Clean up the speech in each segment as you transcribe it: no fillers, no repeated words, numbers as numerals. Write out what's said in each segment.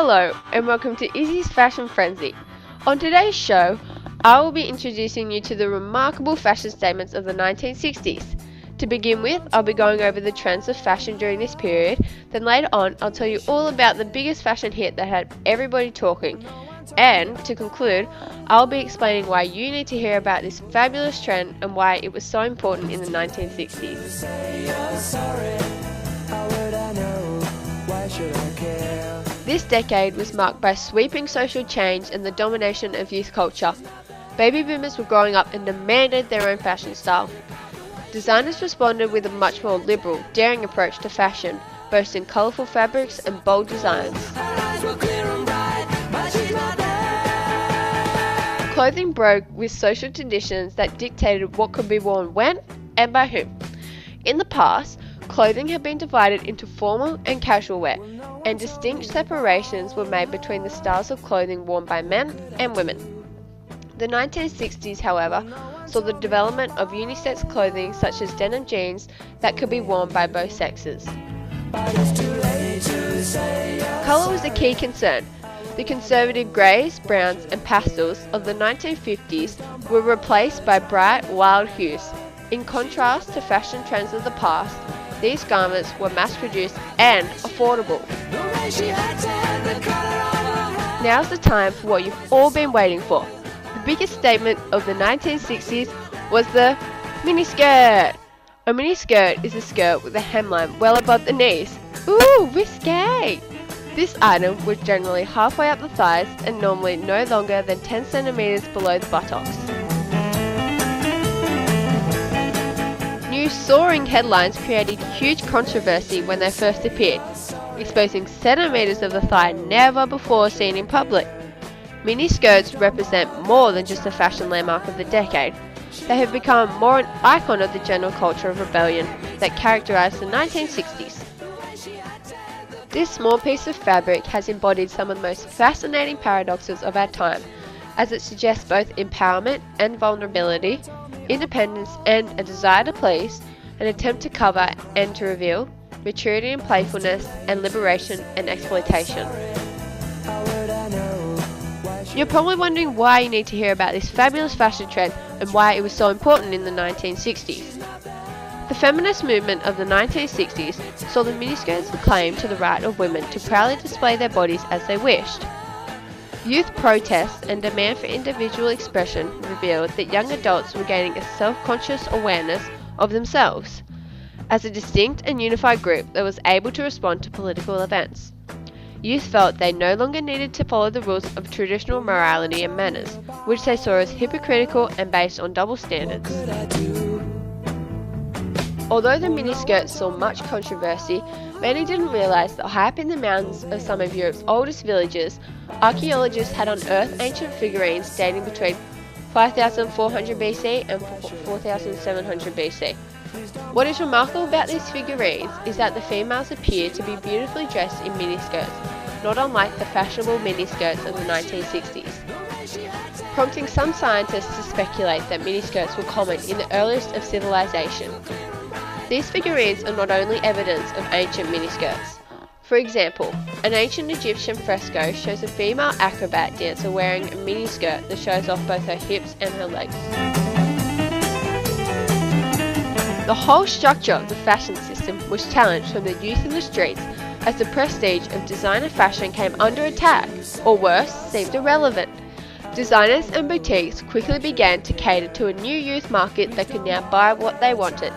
Hello and welcome to Izzy's Fashion Frenzy. On today's show, I will be introducing you to the remarkable fashion statements of the 1960s. To begin with, I'll be going over the trends of fashion during this period, then later on I'll tell you all about the biggest fashion hit that had everybody talking. And to conclude, I'll be explaining why you need to hear about this fabulous trend and why it was so important in the 1960s. This decade was marked by sweeping social change and the domination of youth culture. Baby boomers were growing up and demanded their own fashion style. Designers responded with a much more liberal, daring approach to fashion, boasting colourful fabrics and bold designs. Clothing broke with social traditions that dictated what could be worn when and by whom. In the past, clothing had been divided into formal and casual wear, and distinct separations were made between the styles of clothing worn by men and women. The 1960s, however, saw the development of unisex clothing such as denim jeans that could be worn by both sexes. Colour was a key concern. The conservative greys, browns and pastels of the 1950s were replaced by bright, wild hues. In contrast to fashion trends of the past, these garments were mass-produced and affordable. Now's the time for what you've all been waiting for. The biggest statement of the 1960s was the miniskirt. A miniskirt is a skirt with a hemline well above the knees. Ooh, risque! This item was generally halfway up the thighs and normally no longer than 10 centimeters below the buttocks. New soaring headlines created huge controversy when they first appeared, exposing centimeters of the thigh never before seen in public. Miniskirts represent more than just a fashion landmark of the decade. They have become more an icon of the general culture of rebellion that characterized the 1960s. This small piece of fabric has embodied some of the most fascinating paradoxes of our time, as it suggests both empowerment and vulnerability, independence and a desire to please, an attempt to cover and to reveal, maturity and playfulness, and liberation and exploitation. You're probably wondering why you need to hear about this fabulous fashion trend and why it was so important in the 1960s. The feminist movement of the 1960s saw the miniskirt's claim to the right of women to proudly display their bodies as they wished. Youth protests and demand for individual expression revealed that young adults were gaining a self-conscious awareness of themselves as a distinct and unified group that was able to respond to political events. Youth felt they no longer needed to follow the rules of traditional morality and manners, which they saw as hypocritical and based on double standards. Although the miniskirt saw much controversy, many didn't realise that high up in the mountains of some of Europe's oldest villages, archaeologists had unearthed ancient figurines dating between 5400 BC and 4700 BC. What is remarkable about these figurines is that the females appear to be beautifully dressed in miniskirts, not unlike the fashionable miniskirts of the 1960s, prompting some scientists to speculate that miniskirts were common in the earliest of civilization. These figurines are not only evidence of ancient miniskirts. For example, an ancient Egyptian fresco shows a female acrobat dancer wearing a miniskirt that shows off both her hips and her legs. The whole structure of the fashion system was challenged from the youth in the streets as the prestige of designer fashion came under attack, or worse, seemed irrelevant. Designers and boutiques quickly began to cater to a new youth market that could now buy what they wanted.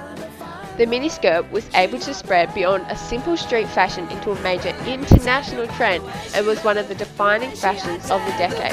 The miniskirt was able to spread beyond a simple street fashion into a major international trend and was one of the defining fashions of the decade.